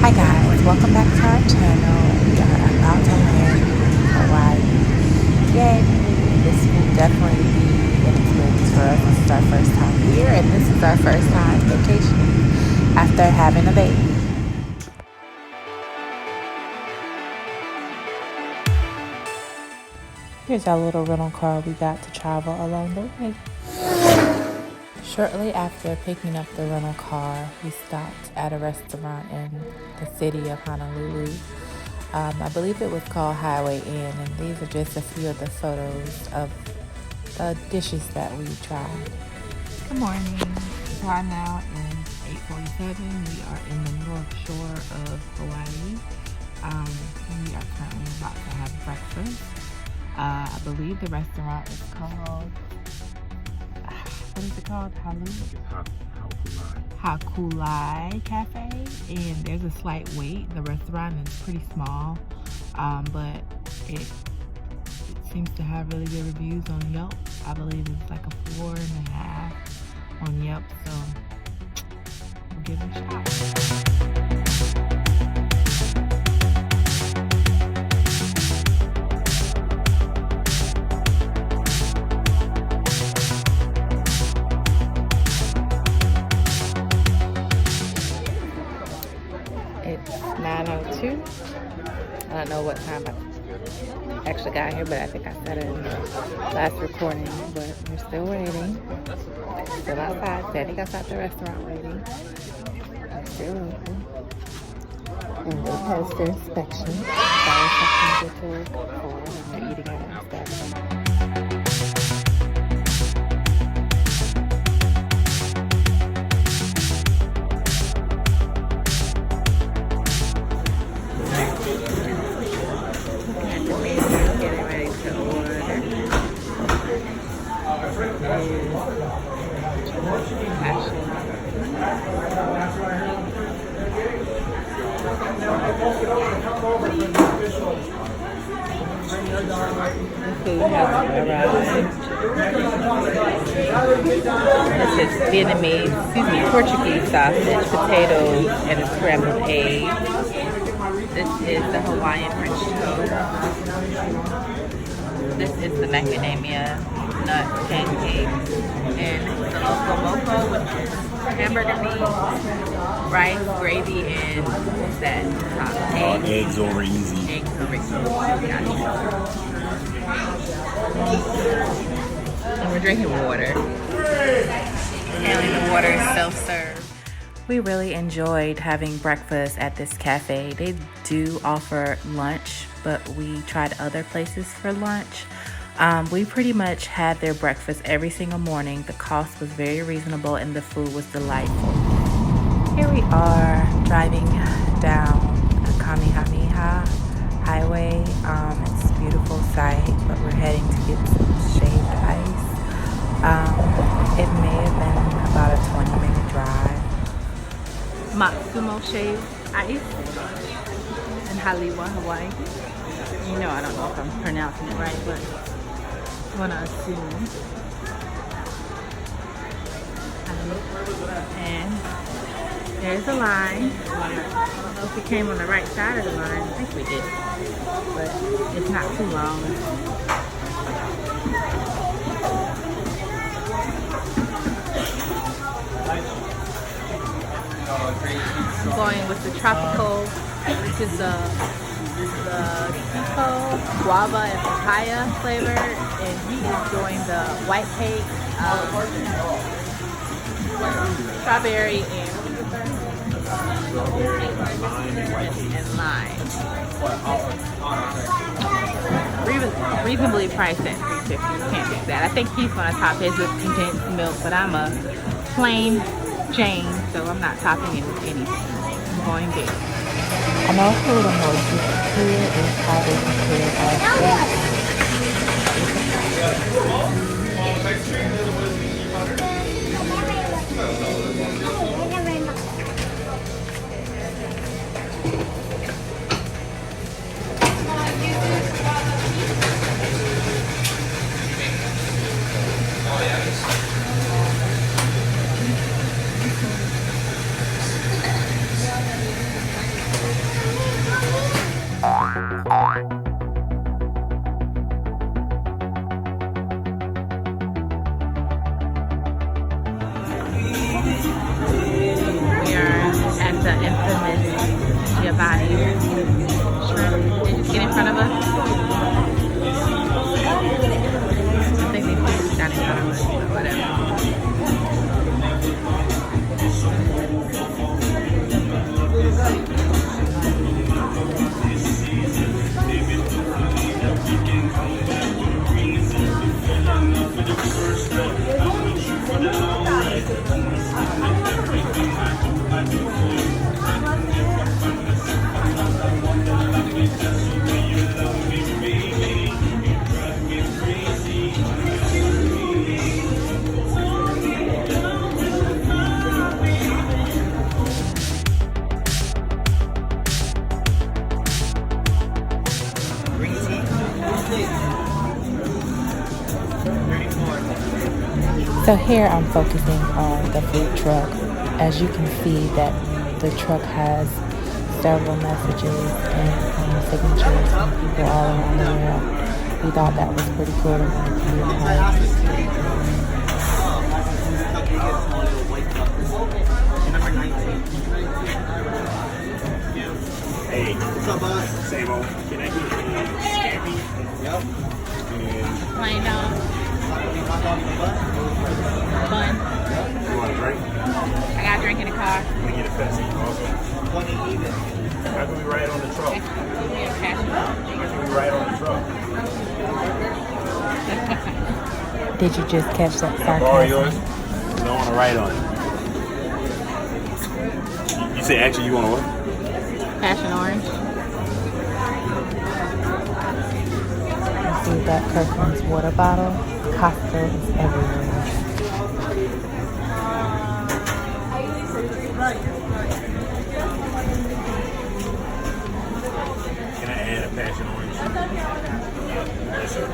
Hi guys, welcome back to our channel. We are about to land in Hawaii. Yay! This will definitely be an experience for us. This is our first time here, and this is our first time vacationing after having a baby. Here's our little rental car we got to travel along the way. Shortly after picking up the rental car, we stopped at a restaurant in the city of Honolulu. I believe it was called Hawaiian, and these are just a few of the photos of the dishes that we tried. Good morning. The time now is 8:47. We are in the North Shore of Hawaii. We are currently about to have breakfast. I believe the restaurant is called, what is it called? Hakulai Cafe, and there's a slight wait. The restaurant is pretty small, but it seems to have really good reviews on Yelp. I believe it's like a 4.5 on Yelp, so we'll give it a shot. It's 9:02. I don't know what time I actually got here, but I think I said it in the last recording, but we're still waiting. Still outside, standing outside the restaurant waiting. Still open. And they passed their inspection. That was something good to look for when they're eating at an inspection. Food has arrived. This is Vietnamese, Portuguese sausage, potatoes, and a scrambled egg. This is the Hawaiian French toast. This is the macadamia nut pancakes, and the local moco, which is hamburger meat, rice, gravy, and what's that? Eggs over easy. Eggs over easy. Gotcha. And we're drinking water. Apparently the water is self-serve. We really enjoyed having breakfast at this cafe. They do offer lunch, but we tried other places for lunch. We pretty much had their breakfast every single morning. The cost was very reasonable and the food was delightful. Here we are driving down Kamehameha Highway. It's a beautiful sight, but we're heading to get some shaved ice. It may have been about a 20-minute drive. Matsumo shaved ice in Haliwa, Hawaii. You know, I don't know if I'm pronouncing it right, but I'm gonna assume. And there's a line. I don't know if we came on the right side of the line. I think we did, but it's not too long. I'm going with the tropical, which is the Kiko, guava, and papaya flavor, and he is doing the white cake, strawberry and lime. Reasonably priced at $3.50. You can't beat that. I think he's gonna top his with condensed milk, but I'm a plain Jane, so I'm not topping it with anything. I'm going big. And also the most here is how they prepare our food. infamous Giovanni shrimp. They just get in front of us. I think they put it down in front of us, but whatever. So here I'm focusing on the food truck. As you can see that the truck has several messages and signatures from people all around the world. We thought that was pretty cool and wanted to be a part. Hey, what's up, boss? Same old. Can I get Scampi? Yep. Plain dog. Bun. You want a drink? I got a drink in the car. Let me get a Pepsi. Also. How can we ride on the truck? Yeah, cash. How can we ride on the truck? Did you just catch that Borrow yours? sarcasm? Don't want to ride on it. You say actually you want to what? Passion orange. You see that Kirkland's water bottle? Costa is everywhere. Can I add a passion orange? Yes, sir.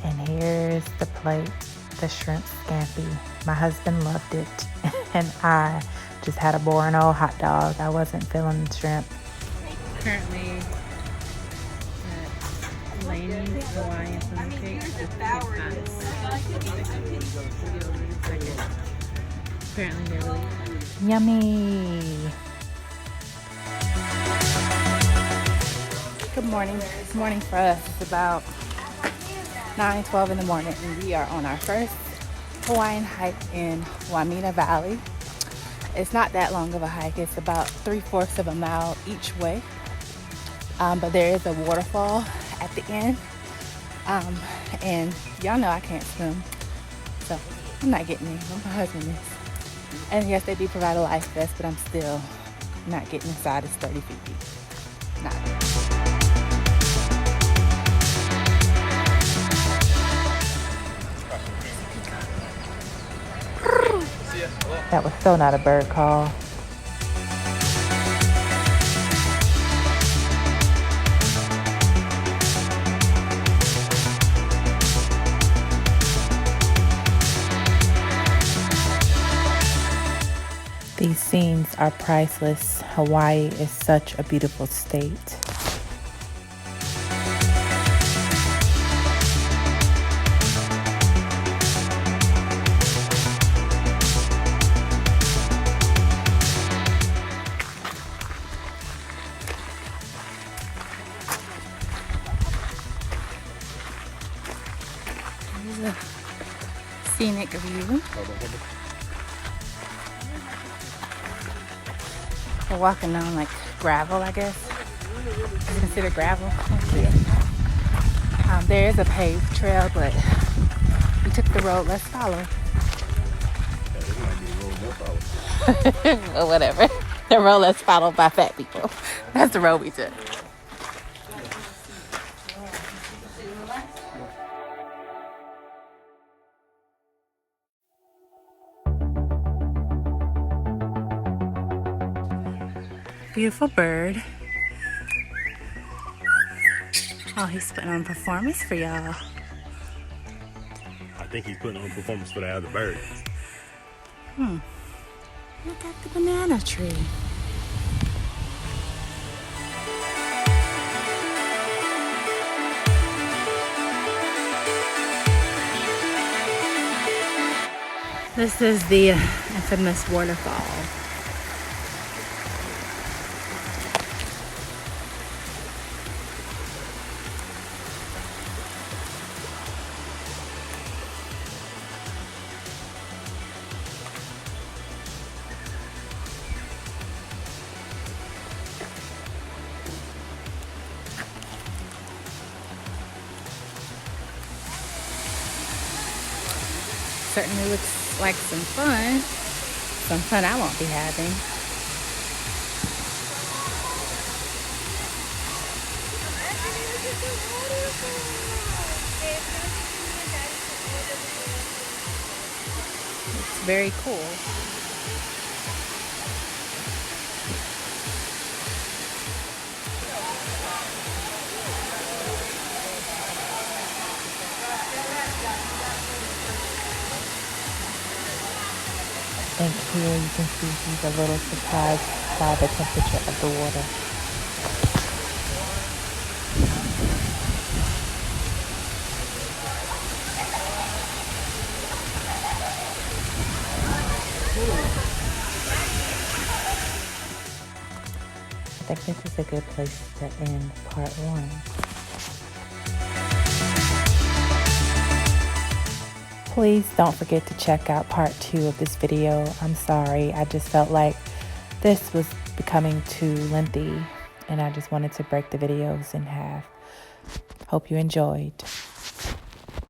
And here's the plate, the shrimp scampi. My husband loved it, and I just had a boring old hot dog. I wasn't feeling the shrimp. Currently at Lane's Hawaiian pancakes with pies. Apparently they're really Yummy. Good morning. It's morning for us. It's about 9:12 in the morning, and we are on our first Hawaiian hike in Wamiea Valley. It's not that long of a hike. It's about 3/4 of a mile each way. But there is a waterfall at the end. And y'all know I can't swim, so I'm not getting in. My husband is. And yes, they do provide a life vest, but I'm still not getting inside. It's 30 feet deep. Not. That was so not a bird call. These scenes are priceless. Hawaii is such a beautiful state. Here's a scenic view. We're walking on like gravel, I guess. Is it considered gravel? There is a paved trail, but we took the road less followed. Or whatever. The road less followed by fat people. That's the road we took. Beautiful bird. Oh, he's putting on a performance for y'all. I think he's putting on a performance for the other bird. Look at the banana tree. This is the infamous waterfall. Certainly looks like some fun I won't be having. It's very cool. I think here you can see he's a little surprised by the temperature of the water. I think this is a good place to end part 1. Please don't forget to check out part 2 of this video. I'm sorry, I just felt like this was becoming too lengthy and I just wanted to break the videos in half. Hope you enjoyed.